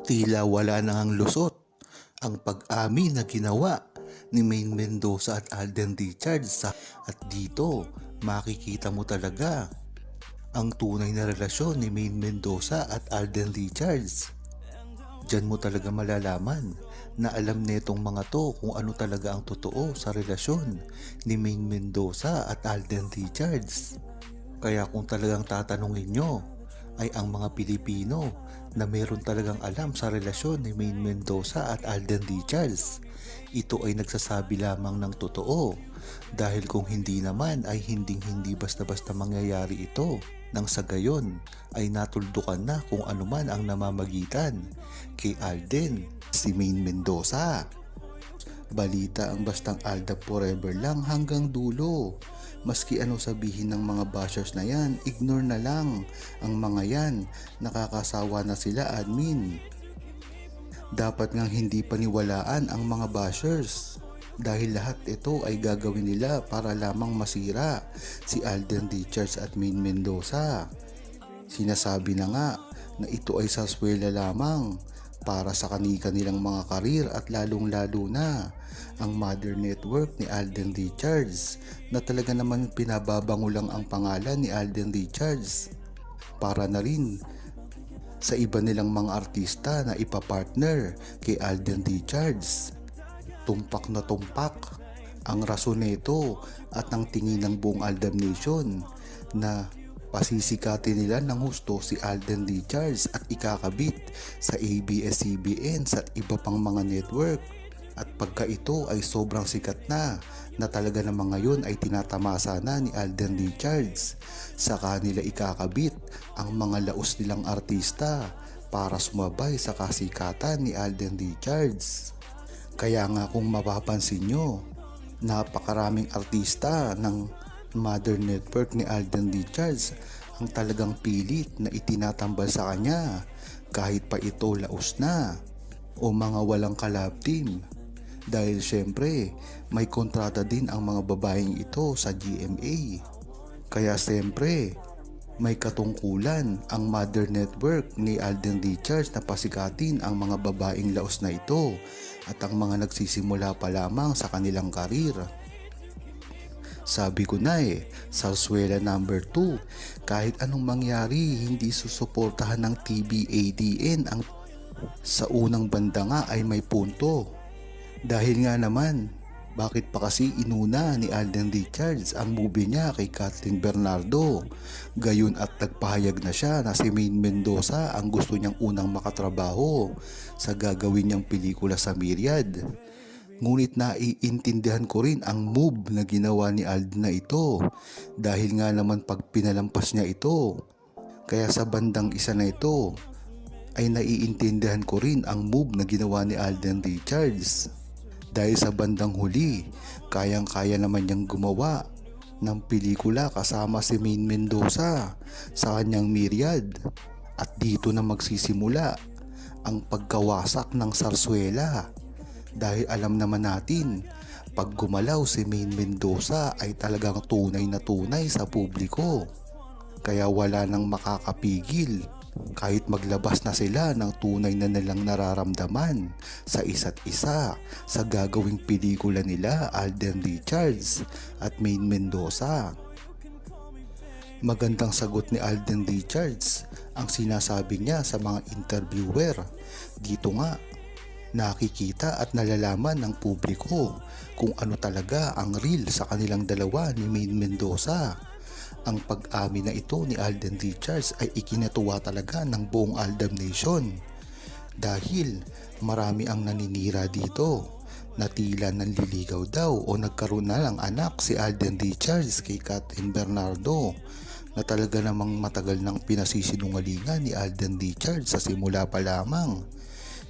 Tila wala nang lusot ang pag-amin na ginawa ni Maine Mendoza at Alden Richards at dito makikita mo talaga ang tunay na relasyon ni Maine Mendoza at Alden Richards. Diyan mo talaga malalaman na alam netong mga to kung ano talaga ang totoo sa relasyon ni Maine Mendoza at Alden Richards. Kaya kung talagang tatanungin nyo ay ang mga Pilipino na meron talagang alam sa relasyon ni Maine Mendoza at Alden Richards, ito ay nagsasabi lamang ng totoo dahil kung hindi naman ay hindi basta-basta mangyayari ito nang sa gayon ay natuldukan na kung ano man ang namamagitan kay Alden si Maine Mendoza. Balita ang bastang Aldab forever lang hanggang dulo. Maski ano sabihin ng mga bashers na yan, ignore na lang ang mga yan. Nakakasawa na sila, admin. Dapat ngang hindi paniwalaan ang mga bashers dahil lahat ito ay gagawin nila para lamang masira si Alden Richards at Maine Mendoza. Sinasabi na nga na ito ay saswela lamang para sa kanilang mga karir at lalong-lalo na ang mother network ni Alden Richards na talaga naman pinababango lang ang pangalan ni Alden Richards para na rin sa iba nilang mga artista na ipapartner kay Alden Richards. Tumpak na tumpak ang rason nito at ang tingin ng buong Aldab Nation na pasisikatin nila ng husto si Alden Richards at ikakabit sa ABS-CBN sa iba pang mga network. At pagka ito ay sobrang sikat na talaga namang ngayon ay tinatamasa na ni Alden Richards, saka nila ikakabit ang mga laos nilang artista para sumabay sa kasikatan ni Alden Richards. Kaya nga kung mapapansin nyo, napakaraming artista ng mother network ni Alden Richards ang talagang pilit na itinatambal sa kanya kahit pa ito laos na o mga walang kalab team. Dahil syempre may kontrata din ang mga babaeng ito sa GMA. Kaya syempre may katungkulan ang mother network ni Alden Richards na pasikatin ang mga babaeng laos na ito at ang mga nagsisimula pa lamang sa kanilang karir. Sabi ko na Sarsuela number 2, kahit anong mangyari hindi susuportahan ng TBADN ang sa unang banda nga ay may punto. Dahil nga naman, bakit pa kasi inuna ni Alden Richards ang movie niya kay Kathleen Bernardo? Gayon at nagpahayag na siya na si Maine Mendoza ang gusto niyang unang makatrabaho sa gagawin niyang pelikula sa Myriad. Ngunit naiintindihan ko rin ang move na ginawa ni Alden na ito dahil nga naman pag pinalampas niya ito. Kaya sa bandang isa na ito ay naiintindihan ko rin ang move na ginawa ni Alden Richards. Dahil sa bandang huli, kayang-kaya naman niyang gumawa ng pelikula kasama si Maine Mendoza sa kanyang Myriad. At dito na magsisimula ang pagkawasak ng Sarsuela. Dahil alam naman natin, pag gumalaw si Maine Mendoza ay talagang tunay na tunay sa publiko. Kaya wala nang makakapigil kahit maglabas na sila ng tunay na nilang nararamdaman sa isa't isa sa gagawing pelikula nila Alden Richards at Maine Mendoza. Magandang sagot ni Alden Richards ang sinasabi niya sa mga interviewer. Dito nga nakikita at nalalaman ng publiko kung ano talaga ang real sa kanilang dalawa ni Maine Mendoza. Ang pag-amin na ito ni Alden Richards ay ikinatuwa talaga ng buong Aldab Nation dahil marami ang naninira dito na tila nanliligaw daw o nagkaroon na lang anak si Alden Richards kay Kathleen Bernardo na talaga namang matagal nang pinasisinungalingan ni Alden Richards sa simula pa lamang.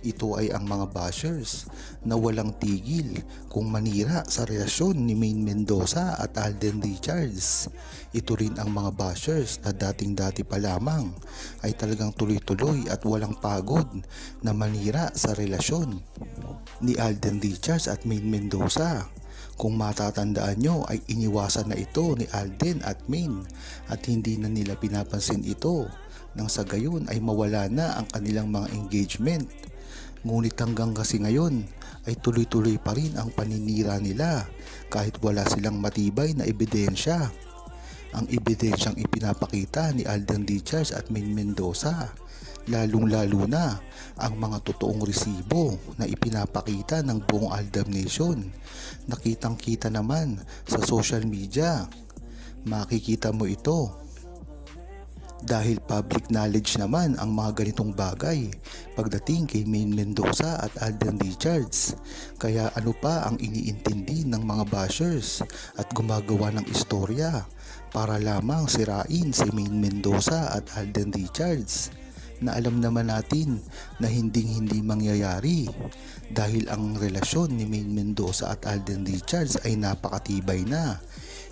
Ito ay ang mga bashers na walang tigil kung manira sa relasyon ni Maine Mendoza at Alden Richards. Ito rin ang mga bashers na dating-dati pa lamang ay talagang tuloy-tuloy at walang pagod na manira sa relasyon ni Alden Richards at Maine Mendoza. Kung matatandaan nyo ay iniwasan na ito ni Alden at Maine at hindi na nila pinapansin ito nang sa gayon ay mawala na ang kanilang mga engagement. Ngunit hanggang kasi ngayon ay tuloy-tuloy pa rin ang paninira nila kahit wala silang matibay na ebidensya. Ang ebidensyang ipinapakita ni Alden Richards at Maine Mendoza, lalong-lalo na ang mga totoong resibo na ipinapakita ng buong Aldab Nation. Nakitang-kita naman sa social media. Makikita mo ito dahil public knowledge naman ang mga ganitong bagay pagdating kay Maine Mendoza at Alden Richards. Kaya ano pa ang iniintindi ng mga bashers at gumagawa ng istorya para lamang sirain si Maine Mendoza at Alden Richards, na alam naman natin na hindi mangyayari dahil ang relasyon ni Maine Mendoza at Alden Richards ay napakatibay na.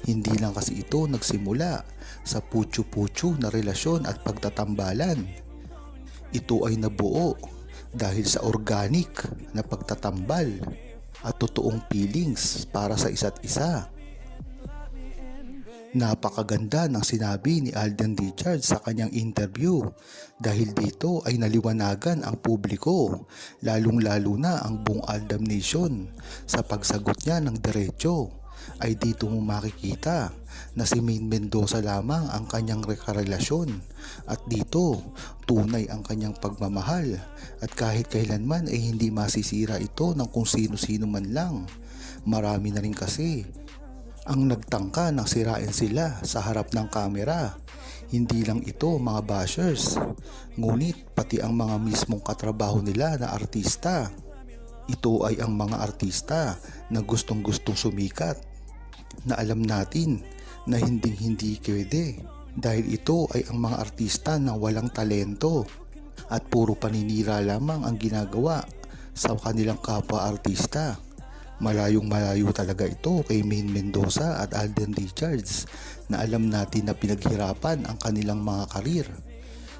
Hindi lang kasi ito nagsimula sa putyo-putyo na relasyon at pagtatambalan. Ito ay nabuo dahil sa organic na pagtatambal at totoong feelings para sa isa't isa. Napakaganda ng sinabi ni Alden Richards sa kanyang interview dahil dito ay naliwanagan ang publiko, lalong-lalo na ang buong Aldab Nation. Sa pagsagot niya ng diretso ay dito mo makikita na si Maine Mendoza lamang ang kanyang karelasyon at dito tunay ang kanyang pagmamahal at kahit kailanman ay hindi masisira ito ng kung sino-sino man lang. Marami na rin kasi ang nagtangka ng sirain sila sa harap ng kamera. Hindi lang ito mga bashers, ngunit pati ang mga mismong katrabaho nila na artista. Ito ay ang mga artista na gustong-gustong sumikat, na alam natin na hindi pwede dahil ito ay ang mga artista na walang talento at puro paninira lamang ang ginagawa sa kanilang kapwa artista. Malayong-malayo talaga ito kay Maine Mendoza at Alden Richards na alam natin na pinaghirapan ang kanilang mga karir.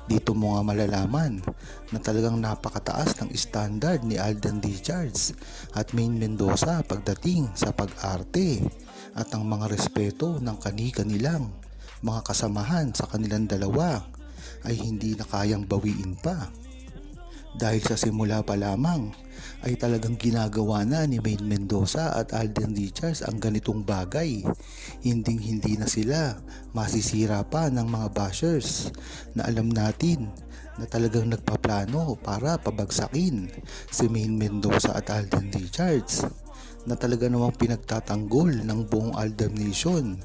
Dito mo nga malalaman na talagang napakataas ng standard ni Alden Richards at Maine Mendoza pagdating sa pag-arte at ang mga respeto ng kani-kanilang mga kasamahan sa kanilang dalawa ay hindi na kayang bawiin pa. Dahil sa simula pa lamang ay talagang ginagawa na ni Maine Mendoza at Alden Richards ang ganitong bagay. Hindi na sila masisira pa ng mga bashers na alam natin na talagang nagpaplano para pabagsakin si Maine Mendoza at Alden Richards, na talaga namang pinagtatanggol ng buong Aldab Nation.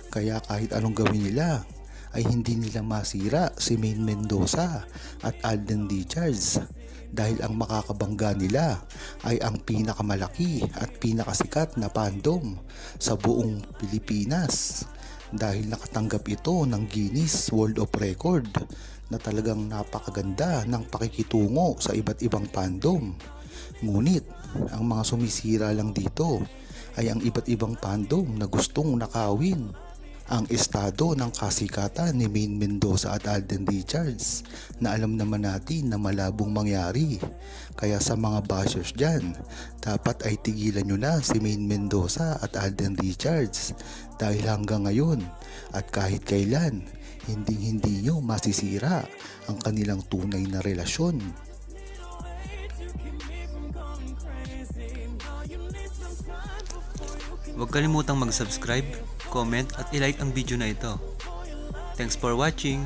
Kaya kahit anong gawin nila ay hindi nila masira si Maine Mendoza at Alden Richards dahil ang makakabangga nila ay ang pinakamalaki at pinakasikat na fandom sa buong Pilipinas dahil nakatanggap ito ng Guinness World of Record na talagang napakaganda ng pakikitungo sa iba't ibang fandom. Ngunit ang mga sumisira lang dito ay ang iba't ibang fandom na gustong nakawin ang estado ng kasikatan ni Maine Mendoza at Alden Richards na alam naman natin na malabong mangyari. Kaya sa mga bashers dyan, dapat ay tigilan nyo na si Maine Mendoza at Alden Richards dahil hanggang ngayon at kahit kailan, hindi nyo masisira ang kanilang tunay na relasyon. Huwag kalimutang mag-subscribe, comment at i-like ang video na ito. Thanks for watching!